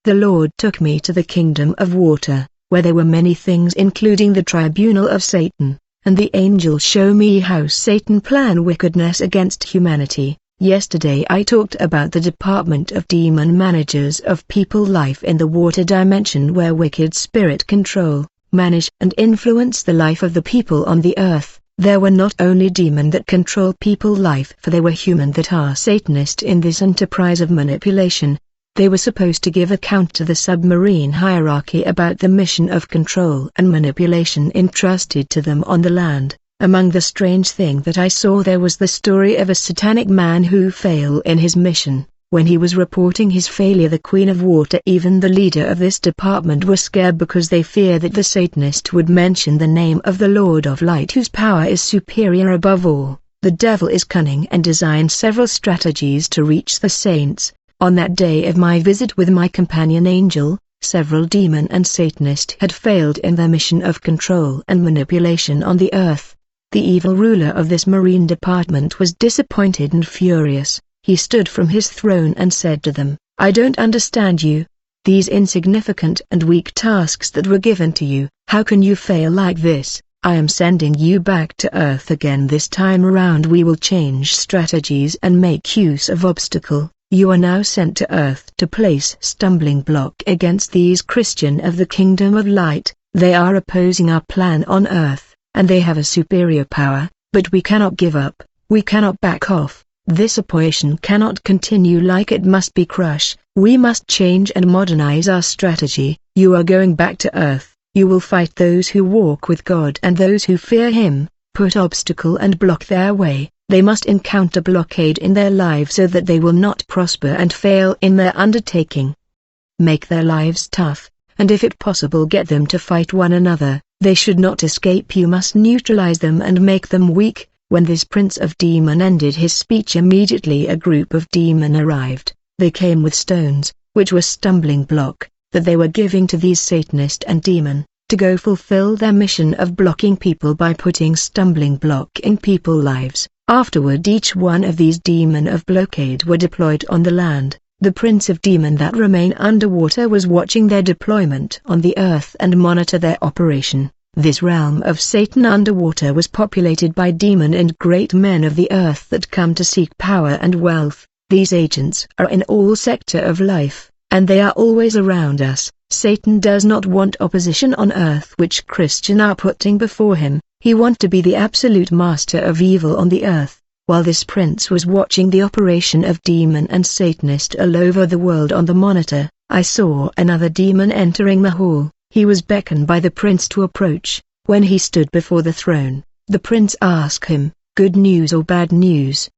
The Lord took me to the kingdom of water, where there were many things including the tribunal of Satan, and the angel showed me how Satan planned wickedness against humanity. Yesterday I talked about the department of demon managers of people life in the water dimension, where wicked spirit control, manage and influence the life of the people on the earth. There were not only demon that control people life, for they were human that are Satanist in this enterprise of manipulation. They were supposed to give account to the submarine hierarchy about the mission of control and manipulation entrusted to them on the land. Among the strange thing that I saw there was the story of a satanic man who failed in his mission. When he was reporting his failure, the Queen of Water, even the leader of this department, was scared because they fear that the Satanist would mention the name of the Lord of Light, whose power is superior above all. The devil is cunning and designed several strategies to reach the saints. On that day of my visit with my companion angel, several demon and Satanist had failed in their mission of control and manipulation on the earth. The evil ruler of this marine department was disappointed and furious. He stood from his throne and said to them, "I don't understand you. These insignificant and weak tasks that were given to you, how can you fail like this? I am sending you back to earth again. This time around we will change strategies and make use of obstacle. You are now sent to earth to place stumbling block against these Christian of the kingdom of light. They are opposing our plan on earth, and they have a superior power, but we cannot give up, we cannot back off. This opposition cannot continue like it must be crushed. We must change and modernize our strategy. You are going back to earth. You will fight those who walk with God and those who fear Him, put obstacle and block their way. They must encounter blockade in their lives so that they will not prosper and fail in their undertaking. Make their lives tough, and if it possible get them to fight one another. They should not escape. You must neutralize them and make them weak." When this prince of demon ended his speech, immediately a group of demon arrived. They came with stones, which were stumbling block, that they were giving to these Satanist and demon, to go fulfill their mission of blocking people by putting stumbling block in people's lives. Afterward each one of these demon of blockade were deployed on the land. The prince of demon that remain underwater was watching their deployment on the earth and monitor their operation. This realm of Satan underwater was populated by demon and great men of the earth that come to seek power and wealth. These agents are in all sector of life, and they are always around us. Satan does not want opposition on earth, which Christians are putting before him. He wants to be the absolute master of evil on the earth. While this prince was watching the operation of demon and Satanist all over the world on the monitor, I saw another demon entering the hall. He was beckoned by the prince to approach. When he stood before the throne, the prince asked him, "Good news or bad news?"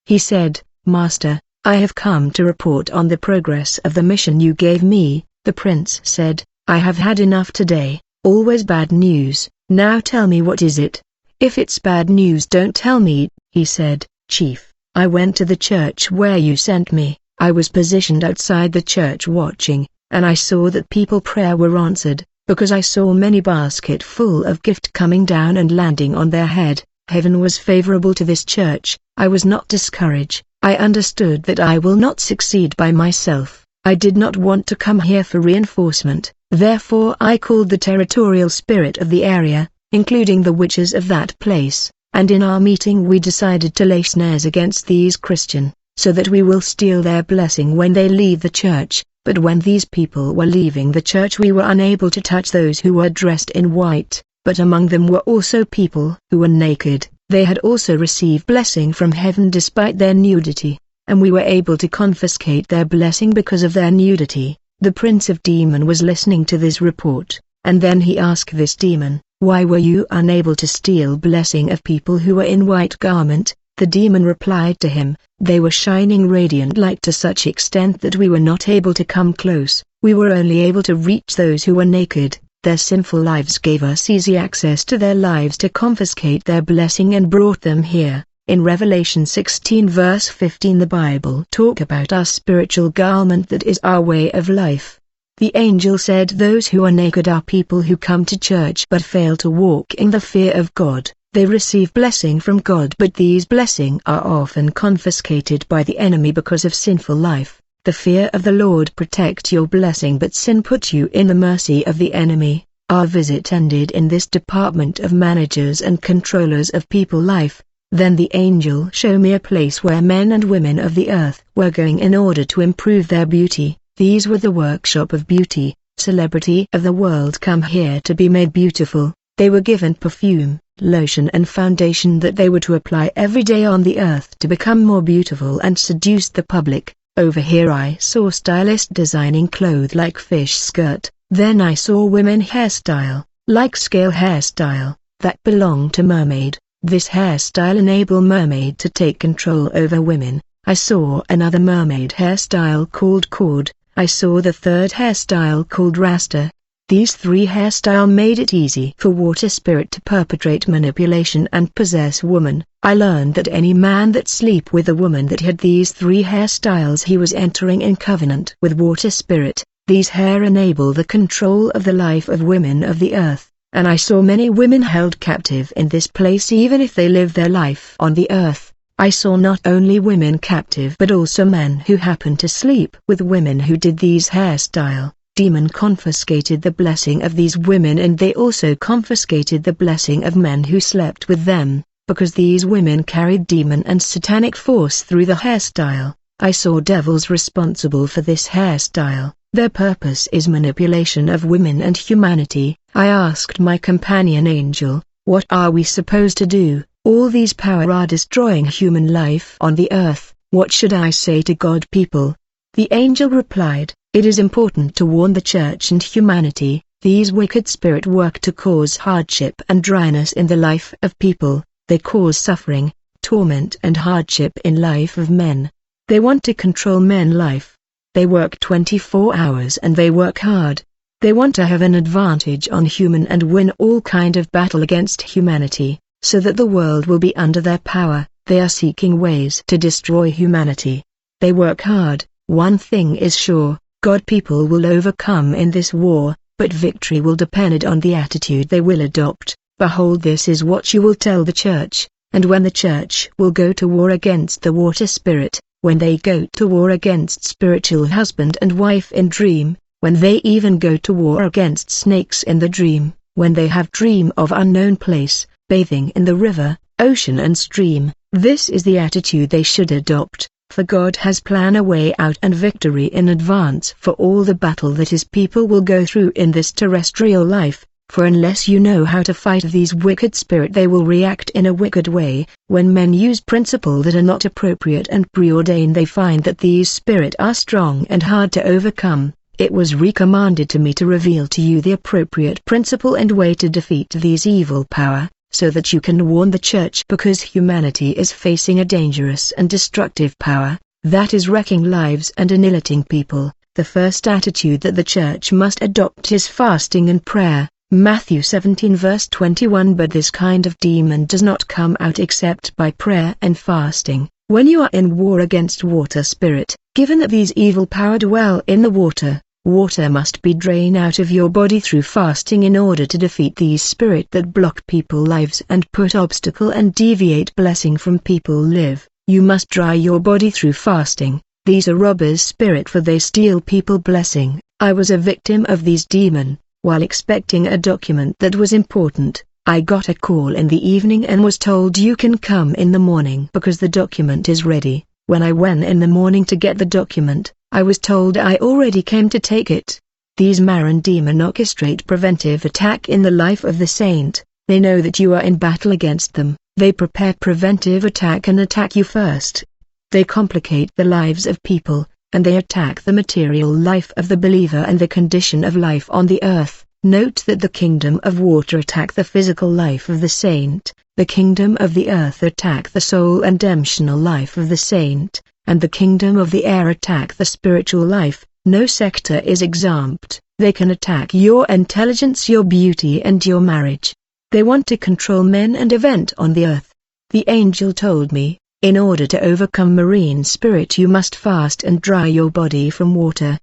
He said, "Master, I have come to report on the progress of the mission you gave me." The prince said, "I have had enough today, always bad news. Now tell me, what is it? If it's bad news, don't tell me." He said, "Chief, I went to the church where you sent me. I was positioned outside the church watching, and I saw that people prayer were answered, because I saw many basket full of gift coming down and landing on their head. Heaven was favorable to this church. I was not discouraged. I understood that I will not succeed by myself. I did not want to come here for reinforcement. Therefore I called the territorial spirit of the area, including the witches of that place, and in our meeting we decided to lay snares against these Christians, so that we will steal their blessing when they leave the church. But when these people were leaving the church, we were unable to touch those who were dressed in white, but among them were also people who were naked. They had also received blessing from heaven despite their nudity, and we were able to confiscate their blessing because of their nudity." The prince of demon was listening to this report, and then he asked this demon, "Why were you unable to steal blessing of people who were in white garment?" The demon replied to him, "They were shining radiant light to such extent that we were not able to come close. We were only able to reach those who were naked. Their sinful lives gave us easy access to their lives to confiscate their blessing and brought them here." In Revelation 16 verse 15 the Bible talk about our spiritual garment that is our way of life. The angel said those who are naked are people who come to church but fail to walk in the fear of God. They receive blessing from God, but these blessings are often confiscated by the enemy because of sinful life. The fear of the Lord protect your blessing, but sin put you in the mercy of the enemy. Our visit ended in this department of managers and controllers of people life. Then the angel showed me a place where men and women of the earth were going in order to improve their beauty. These were the workshop of beauty. Celebrity of the world come here to be made beautiful. They were given perfume, lotion and foundation that they were to apply every day on the earth to become more beautiful and seduce the public. Over here I saw stylists designing clothes like fish skirt. Then I saw women hairstyle, like scale hairstyle, that belonged to Mermaid. This hairstyle enable Mermaid to take control over women. I saw another Mermaid hairstyle called cord. I saw the third hairstyle called RASTA. These three hairstyle made it easy for water spirit to perpetrate manipulation and possess woman. I learned that any man that sleep with a woman that had these three hairstyles, he was entering in covenant with water spirit. These hair enable the control of the life of women of the earth, and I saw many women held captive in this place even if they live their life on the earth. I saw not only women captive but also men who happened to sleep with women who did these hairstyle. Demon confiscated the blessing of these women, and they also confiscated the blessing of men who slept with them, because these women carried demon and satanic force through the hairstyle. I saw devils responsible for this hairstyle. Their purpose is manipulation of women and humanity. I asked my companion angel, what are we supposed to do? All these power are destroying human life on the earth. What should I say to God people? The angel replied, it is important to warn the church and humanity. These wicked spirits work to cause hardship and dryness in the life of people. They cause suffering, torment and hardship in life of men. They want to control men's life. They work 24 hours and they work hard. They want to have an advantage on human and win all kind of battle against humanity, so that the world will be under their power. They are seeking ways to destroy humanity. They work hard. One thing is sure, God people will overcome in this war, but victory will depend on the attitude they will adopt. Behold, this is what you will tell the church, and when the church will go to war against the water spirit, when they go to war against spiritual husband and wife in dream, when they even go to war against snakes in the dream, when they have dream of unknown place, bathing in the river, ocean and stream, this is the attitude they should adopt. For God has planned a way out and victory in advance for all the battle that his people will go through in this terrestrial life, for unless you know how to fight these wicked spirits, they will react in a wicked way. When men use principle that are not appropriate and preordained, they find that these spirits are strong and hard to overcome. It was recommended to me to reveal to you the appropriate principle and way to defeat these evil power, so that you can warn the church, because humanity is facing a dangerous and destructive power, that is wrecking lives and annihilating people. The first attitude that the church must adopt is fasting and prayer. Matthew 17 verse 21. But this kind of demon does not come out except by prayer and fasting. When you are in war against water spirit, given that these evil power dwell in the water, water must be drained out of your body through fasting in order to defeat these spirits that block people's lives and put obstacle and deviate blessing from people live. You must dry your body through fasting. These are robbers spirit, for they steal people blessing. I was a victim of these demon. While expecting a document that was important, I got a call in the evening and was told you can come in the morning because the document is ready. When I went in the morning to get the document, I was told I already came to take it. These Maran demon orchestrate preventive attack in the life of the saint. They know that you are in battle against them. They prepare preventive attack and attack you first. They complicate the lives of people, and they attack the material life of the believer and the condition of life on the earth. Note that the kingdom of water attack the physical life of the saint, the kingdom of the earth attack the soul and emotional life of the saint, and the kingdom of the air attack the spiritual life. No sector is exempt. They can attack your intelligence, your beauty and your marriage. They want to control men and event on the earth. The angel told me, in order to overcome marine spirit you must fast and dry your body from water.